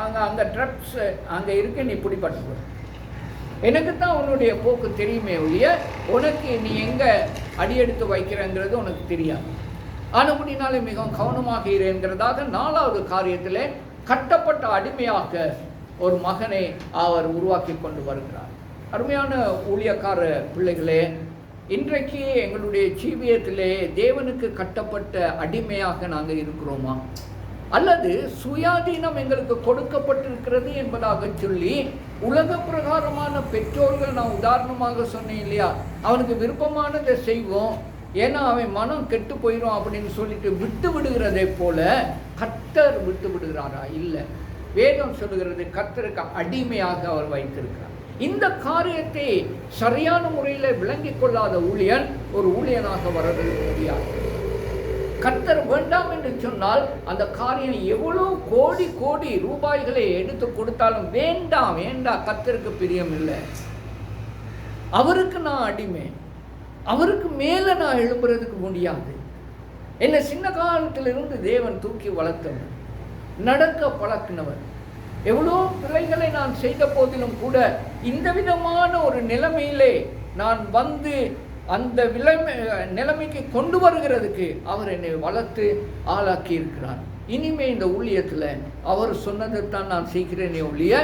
அங்கே ட்ரப்ஸ் அங்கே இருக்க நீ பிடிப்பட்டு எனக்கு தான் உன்னுடைய போக்கு தெரியுமே ஒழிய உனக்கு நீ எங்கே அடியெடுத்து வைக்கிறங்கிறது உனக்கு தெரியாது. ஆனபடினாலே மிகவும் கவனமாக இருக்கிறதாக 4வது காரியத்தில் கட்டப்பட்ட அடிமையாக ஒரு மகனை அவர் உருவாக்கி கொண்டு வருகிறார். அருமையான ஊழியக்கார பிள்ளைகளே, இன்றைக்கு எங்களுடைய ஜீவியத்திலே தேவனுக்கு கட்டப்பட்ட அடிமையாக நாங்கள் இருக்கிறோமா, அல்லது சுயாதீனம் எங்களுக்கு கொடுக்கப்பட்டிருக்கிறது என்பதாக சொல்லி உலக பிரகாரமான பெற்றோர்கள், நான் உதாரணமாக சொன்னேன் இல்லையா, அவனுக்கு விருப்பமானதை செய்வோம், ஏன்னா அவன் மனம் கெட்டு போயிடும் அப்படின்னு சொல்லிட்டு விட்டு விடுகிறதை போல கர்த்தர் விட்டு விடுகிறாரா? இல்லை. வேதம் சொல்லுகிறது கர்த்தருக்கு அடிமையாக அவர் வைத்திருக்கிறார். இந்த காரியத்தை சரியான முறையில் விளங்கிக் கொள்ளாத ஊழியன் ஒரு ஊழியனாக வரவே முடியாது. கர்த்தர் வேண்டாம் என்று சொன்னால் அந்த காரியம் எவ்வளோ கோடி கோடி ரூபாய்களை எடுத்து கொடுத்தாலும் வேண்டாம் வேண்டாம், கர்த்தருக்கு பிரியம் இல்லை. அவருக்கு நான் அடிமை, அவருக்கு மேலே நான் எழும்புறதுக்கு முடியாது. என்னை சின்ன காலத்திலிருந்து தேவன் தூக்கி வளர்த்தவர், நடக்க பழக்கினவர். எவ்வளோ பிழைகளை நான் செய்த போதிலும் கூட இந்த விதமான ஒரு நிலைமையிலே நான் வந்து அந்த நிலைமைக்கு கொண்டு வருகிறதுக்கு அவர் என்னை வளர்த்து ஆளாக்கி இருக்கிறார். இனிமே இந்த ஊழியத்தில் அவர் சொன்னதைத்தான் நான் செய்கிறேனே ஒழிய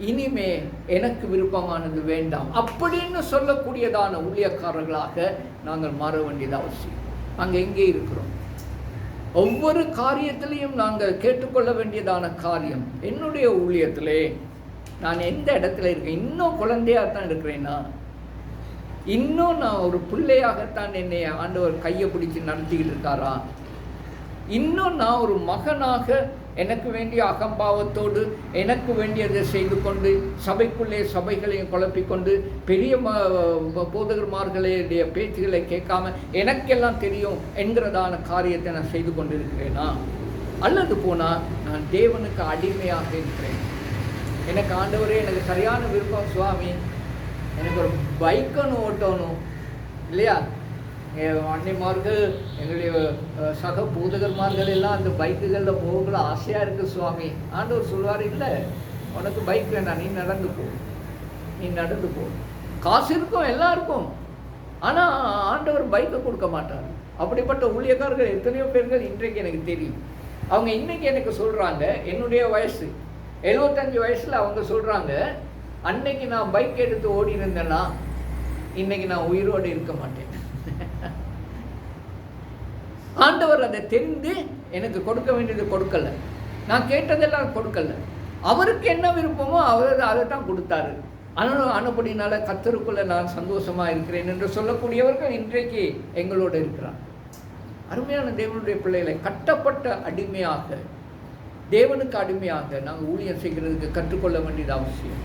இனிமே எனக்கு விருப்பமானது வேண்டாம் அப்படின்னு சொல்லக்கூடியதான ஊழியக்காரர்களாக நாங்கள் மாற வேண்டியது அவசியம். நாங்கள் எங்கே இருக்கிறோம்? ஒவ்வொரு காரியத்திலையும் நாங்கள் கேட்டுக்கொள்ள வேண்டியதான காரியம், என்னுடைய ஊழியத்திலே நான் எந்த இடத்துல இருக்கேன்? இன்னும் குழந்தையாகத்தான் இருக்கிறேன்னா, இன்னும் நான் ஒரு பிள்ளையாகத்தான் என்னை ஆண்டவர் கையை பிடிச்சி நடத்திக்கிட்டு இருக்காரா? இன்னும் நான் ஒரு மகனாக எனக்கு வேண்டிய அகம்பாவத்தோடு எனக்கு வேண்டியதை செய்து கொண்டு சபைக்குள்ளே சபைகளையும் குழப்பிக்கொண்டு பெரிய போதகர்மார்களுடைய பேச்சுகளை கேட்காம எனக்கெல்லாம் தெரியும் என்கிறதான காரியத்தை நான் செய்து கொண்டு இருக்கிறேனா? அல்லது போனால் நான் தேவனுக்கு அடிமையாக இருக்கிறேன். எனக்கு ஆண்டவரே, எனக்கு சரியான விருப்பம் சுவாமி, எனக்கு ஒரு பைக்கொன்று ஓட்டணும் இல்லையா? அன்னைமார்கள் எங்களுடைய சக பூதகர்மார்கள் எல்லாம் அந்த பைக்குகளில் போகல ஆசையாக இருக்குது சுவாமி. ஆண்டவர் சொல்வார், இல்லை உனக்கு பைக் வேண்டாம், நீ நடந்து போ, நீ நடந்து போ. காசு இருக்கும் எல்லாருக்கும், ஆனால் ஆண்டவர் பைக்கை கொடுக்க மாட்டார். அப்படிப்பட்ட ஊழியக்காரர்கள் எத்தனையோ பேர்கள் இன்றைக்கு எனக்கு தெரியும். அவங்க இன்றைக்கி எனக்கு சொல்கிறாங்க, என்னுடைய வயசு 75 வயசில் அவங்க சொல்கிறாங்க, அன்னைக்கு நான் பைக் எடுத்து ஓடி இருந்தேன்னா இன்னைக்கு நான் உயிரோடு இருக்க மாட்டேன். ஆண்டவர் அதை தெரிந்து எனக்கு கொடுக்க வேண்டியது கொடுக்கல, நான் கேட்டதெல்லாம் கொடுக்கல. அவருக்கு என்ன விருப்பமோ அவர் அதை தான் கொடுத்தாரு. ஆனபடினால கர்த்தருக்குள்ள நான் சந்தோஷமா இருக்கிறேன் என்று சொல்லக்கூடியவர்கள் இன்றைக்கு எங்களோடு இருக்கிறார். அருமையான தேவனுடைய பிள்ளைகளை, கட்டப்பட்ட அடிமையாக தேவனுக்கு அடிமையாக நாங்கள் ஊழியம் செய்கிறதுக்கு கற்றுக்கொள்ள வேண்டியது அவசியம்.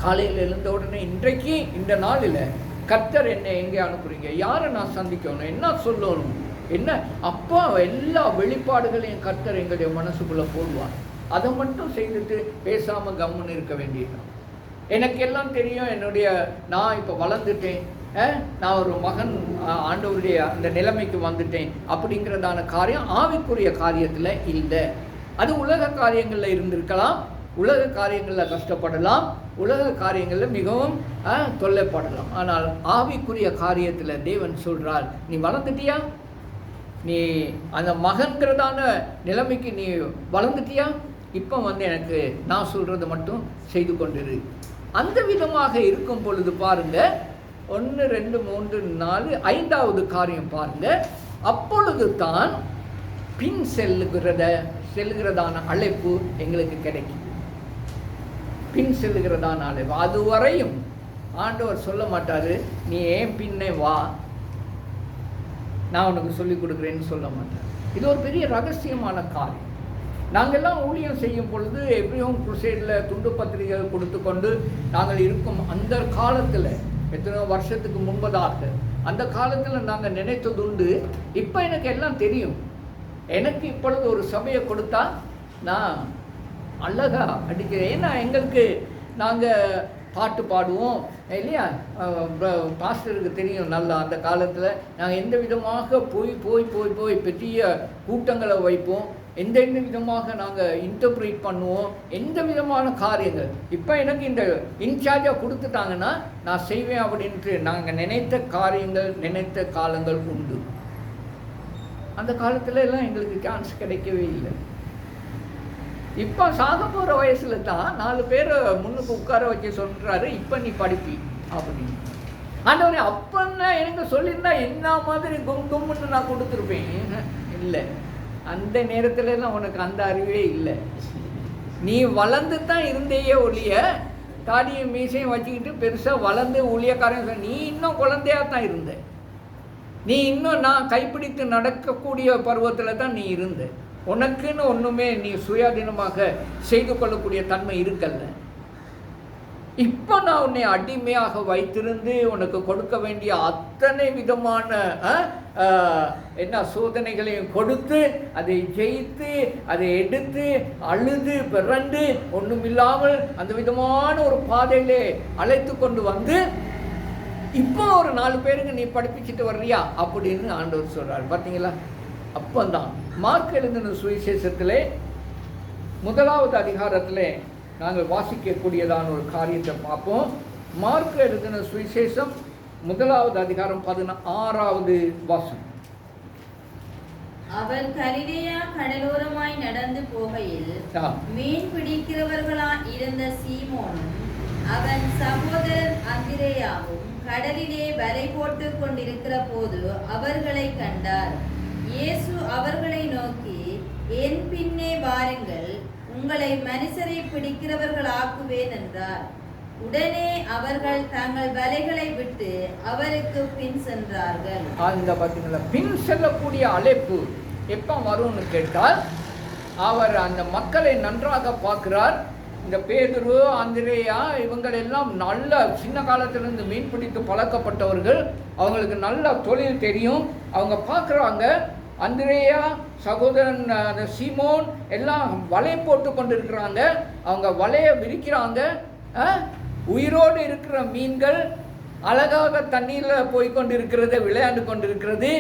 காலையில் எழுந்த உடனே இன்றைக்கு இந்த நாளில் கர்த்தர் என்னை எங்கே அனுப்புறீங்க, யாரை நான் சந்திக்கணும், என்ன சொல்லணும், என்ன அப்பா எல்லா வெளிப்பாடுகளையும் கர்த்தர் எங்களுடைய மனசுக்குள்ளே போடுவார். அதை மட்டும் செய்துட்டு பேசாமல் கம்முன்னு இருக்க வேண்டியதுதான். எனக்கு எல்லாம் தெரியும், என்னுடைய நான் இப்போ வளர்ந்துட்டேன், நான் ஒரு மகன் ஆண்டவருடைய அந்த நிலைமைக்கு வந்துட்டேன் அப்படிங்கிறதான காரியம் ஆவிக்குரிய காரியத்தில் இல்லை. அது உலக காரியங்களில் இருந்திருக்கலாம், உலக காரியங்களில் கஷ்டப்படலாம், உலக காரியங்களில் மிகவும் தொல்லைப்படலாம். ஆனால் ஆவிக்குரிய காரியத்தில் தேவன் சொல்கிறார், நீ வளர்ந்துட்டியா, நீ அந்த மகன்கிறதான நிலைமைக்கு நீ வளர்ந்துட்டியா, இப்போ வந்து எனக்கு நான் சொல்கிறது மட்டும் செய்து கொண்டிரு. அந்த விதமாக இருக்கும் பொழுது பாருங்க, 1 2 3 4 5வது காரியம் பாருங்க, அப்பொழுது தான் பின் செல்லுகிறதான அழைப்பு எங்களுக்கு கிடைக்கும். பின் செல்லுகிறதான அழைப்பு, அதுவரையும் ஆண்டவர் சொல்ல மாட்டார், நீ ஏன் பின்னே வா, நான் உனக்கு சொல்லிக் கொடுக்குறேன்னு சொல்ல மாட்டேன். இது ஒரு பெரிய ரகசியமான காரியம். நாங்கள்லாம் ஊழியம் செய்யும் பொழுது எப்படியும் குருசைடில் துண்டு பத்திரிகை கொடுத்து கொண்டு நாங்கள் இருக்கும் அந்த காலத்தில், எத்தனையோ வருஷத்துக்கு முன்பதாக அந்த காலத்தில் நாங்கள் நினைத்ததுண்டு. இப்போ எனக்கு எல்லாம் தெரியும். எனக்கு இப்பொழுது ஒரு சபையை கொடுத்தா நான் அழகா அடிக்கிறேன். ஏன்னா எங்களுக்கு நாங்கள் பாட்டு பாடுவோம் இல்லையா, பாஸ்டருக்கு தெரியும் நல்லா. அந்த காலத்தில் நாங்கள் எந்த விதமாக போய் போய் போய் போய் பெரிய கூட்டங்களை வைப்போம், எந்த விதமாக நாங்கள் இன்டர்பிரேட் பண்ணுவோம், எந்த விதமான காரியங்கள். இப்போ எனக்கு இந்த இன்சார்ஜாக கொடுத்துட்டாங்கன்னா நான் செய்வேன் அப்படின்ட்டு நாங்கள் நினைத்த காரியங்கள், நினைத்த காலங்கள் உண்டு. அந்த காலத்துல எல்லாம் எங்களுக்கு சான்ஸ் கிடைக்கவே இல்லை. இப்போ சாக போகிற வயசில் தான் 4 பேரை முன்னுக்கு உட்கார வச்சு சொல்கிறாரு, இப்போ நீ படிப்பி அப்படின்னு. ஆண்டவரே அப்பன்னா எனக்கு சொல்லியிருந்தா என்ன மாதிரி கும்கும்னு நான் கொடுத்துருப்பேன். இல்லை, அந்த நேரத்துலலாம் உனக்கு அந்த அறிவே இல்லை. நீ வளர்ந்து தான் இருந்தேயே ஒழிய தாடியும் மீசையும் வச்சுக்கிட்டு பெருசாக வளர்ந்து ஊழியக்காரன் நீ இன்னும் குழந்தையாக தான் இருந்த. நீ இன்னும் நான் கைப்பிடித்து நடக்கக்கூடிய பருவத்தில் தான் நீ இருந்த. உனக்குன்னு ஒன்றுமே நீ சுயாதீனமாக செய்து கொள்ளக்கூடிய தன்மை இருக்கல்ல. இப்போ நான் உன்னை அடிமையாக வைத்திருந்து உனக்கு கொடுக்க வேண்டிய அத்தனை விதமான சோதனைகளையும் கொடுத்து அதை ஜெயித்து அதை எடுத்து அழுது பிறண்டு ஒன்றுமில்லாமல் அந்த விதமான ஒரு பாதையிலே அழைத்து கொண்டு வந்து இப்போ ஒரு 4 பேருக்கு நீ படிப்பிச்சுட்டு வர்றியா அப்படின்னு ஆண்டவர் சொல்றார். பார்த்தீங்களா? அப்பந்தான் மார்க் எழுதின சுவிசேஷத்திலே 1வது அதிகாரத்திலே நாங்கள் வாசிக்கக்கூடியதான ஒரு காரியத்தை பார்ப்போம். மார்க் எழுதின சுவிசேஷம் 1வது அதிகாரம் 16வது வாசம். அவர் கலிலேயா கடலோரமாய் நடந்து போகையில் மீன் பிடிக்கிறவர்களாய் இருந்த சீமோனும் அவன் சகோதரன் அந்திரேயாவும் கடலிலே வலை போட்டு கொண்டிருக்கிற போது அவர்களை கண்டார். இயேசு அவர்களை நோக்கி, என் பின்னே வாருங்கள், உங்களை மனுஷரை பிடிக்கிறவர்கள் ஆக்குவேன் என்றார். உடனே அவர்கள் தங்கள் வலைகளை விட்டு அவருக்கு பின் சென்றார்கள். அந்த பார்த்தீங்களா, பின் செல்லக்கூடிய அழைப்பு எப்போ வரும்னு கேட்டால் அவர் அந்த மக்களை நன்றாக பார்க்கிறார். இந்த பேதுரு, அந்திரேயா இவங்களெல்லாம் நல்ல சின்ன காலத்திலிருந்து மீன் பிடித்து பழக்கப்பட்டவர்கள். அவங்களுக்கு நல்ல தொழில் தெரியும். அவங்க பார்க்குறாங்க, அந்திரேயா சகோதரன் சீமோன் எல்லாம் வலை போட்டு கொண்டு இருக்கிறாங்க. அவங்க வலையை விரிக்கிறாங்க. உயிரோடு இருக்கிற மீன்கள் அழகாக தண்ணீரில் போய் கொண்டு இருக்கிறது, விளையாண்டு கொண்டு இருக்கிறது.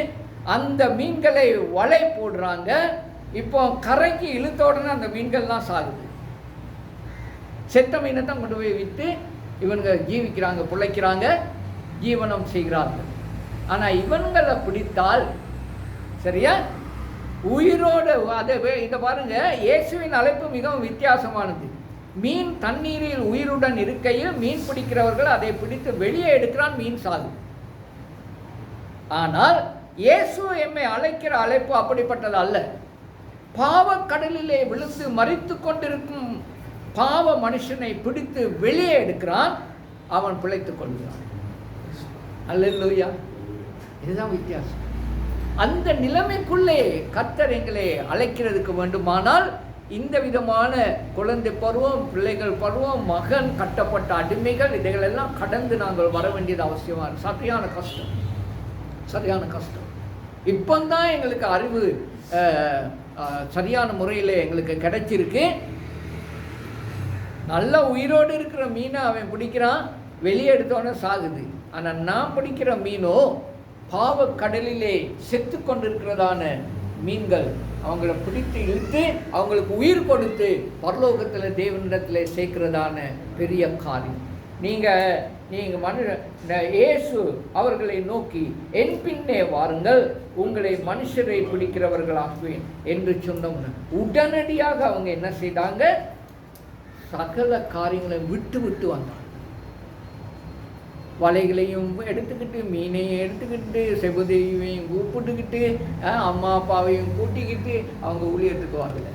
அந்த மீன்களை வலை போடுறாங்க. இப்போ கரைக்கு இழுத்த உடனே அந்த மீன்கள்லாம் சாகுது. செத்த மீனை தான் கொண்டு போய் விற்று இவங்க ஜீவிக்கிறாங்க, பிழைக்கிறாங்க, ஜீவனம் செய்கிறார்கள். ஆனால் இவங்களை பிடித்தால் சரியா உயிரோடு இதை பாருங்க, இயேசுவின் அழைப்பு மிகவும் வித்தியாசமானது. மீன் தண்ணீரில் உயிருடன் இருக்கையில் மீன் பிடிக்கிறவர்கள் அதை பிடித்து வெளியே எடுக்கிறான், மீன் சாகு. ஆனால் இயேசு எம்மை அழைக்கிற அழைப்பு அப்படிப்பட்டது அல்ல. பாவக்கடலிலே விழுந்து மரித்து கொண்டிருக்கும் பாவ மனுஷனை பிடித்து வெளியே எடுக்கிறான், அவன் பிழைத்துக் கொள்கிறான். அல்லேலூயா. இதுதான் வித்தியாசம். அந்த நிலைமைக்குள்ளே கர்த்தர் எங்களை அழைக்கிறதுக்கு வேண்டுமானால் இந்த விதமான குழந்தை பருவம், பிள்ளைகள் பருவம், மகன், கட்டப்பட்ட அடிமைகள், இதைகளெல்லாம் கடந்து நாங்கள் வர வேண்டியது அவசியமாக. சரியான கஷ்டம், சரியான கஷ்டம். இப்போதான் எங்களுக்கு அறிவு சரியான முறையில் எங்களுக்கு கிடைச்சிருக்கு. நல்ல உயிரோடு இருக்கிற மீனை அவன் பிடிக்கிறான், வெளியே எடுத்தோன்னே சாகுது. ஆனால் நான் பிடிக்கிற மீனோ பாவ கடலிலே செத்து கொண்டிருக்கிறதான மீன்கள். அவங்கள பிடித்து இழுத்து அவங்களுக்கு உயிர் கொடுத்து பரலோகத்தில் தேவனிடத்தில் சேர்க்கிறதான பெரிய காரியம். நீங்கள் இயேசு அவர்களை நோக்கி, என் பின்னே வாருங்கள், உங்களை மனுஷரை பிடிக்கிறவர்களாக்குவேன் என்று சொன்னோம்னு உடனடியாக அவங்க என்ன செய்தாங்க? சகல காரியங்களை விட்டு விட்டு வந்தாங்க. வலைகளையும் எடுத்துக்கிட்டு, மீனையும் எடுத்துக்கிட்டு, செபதேவியையும் கூப்பிட்டுக்கிட்டு, அம்மா அப்பாவையும் கூட்டிக்கிட்டு அவங்க ஊழியத்துக்கு வரல.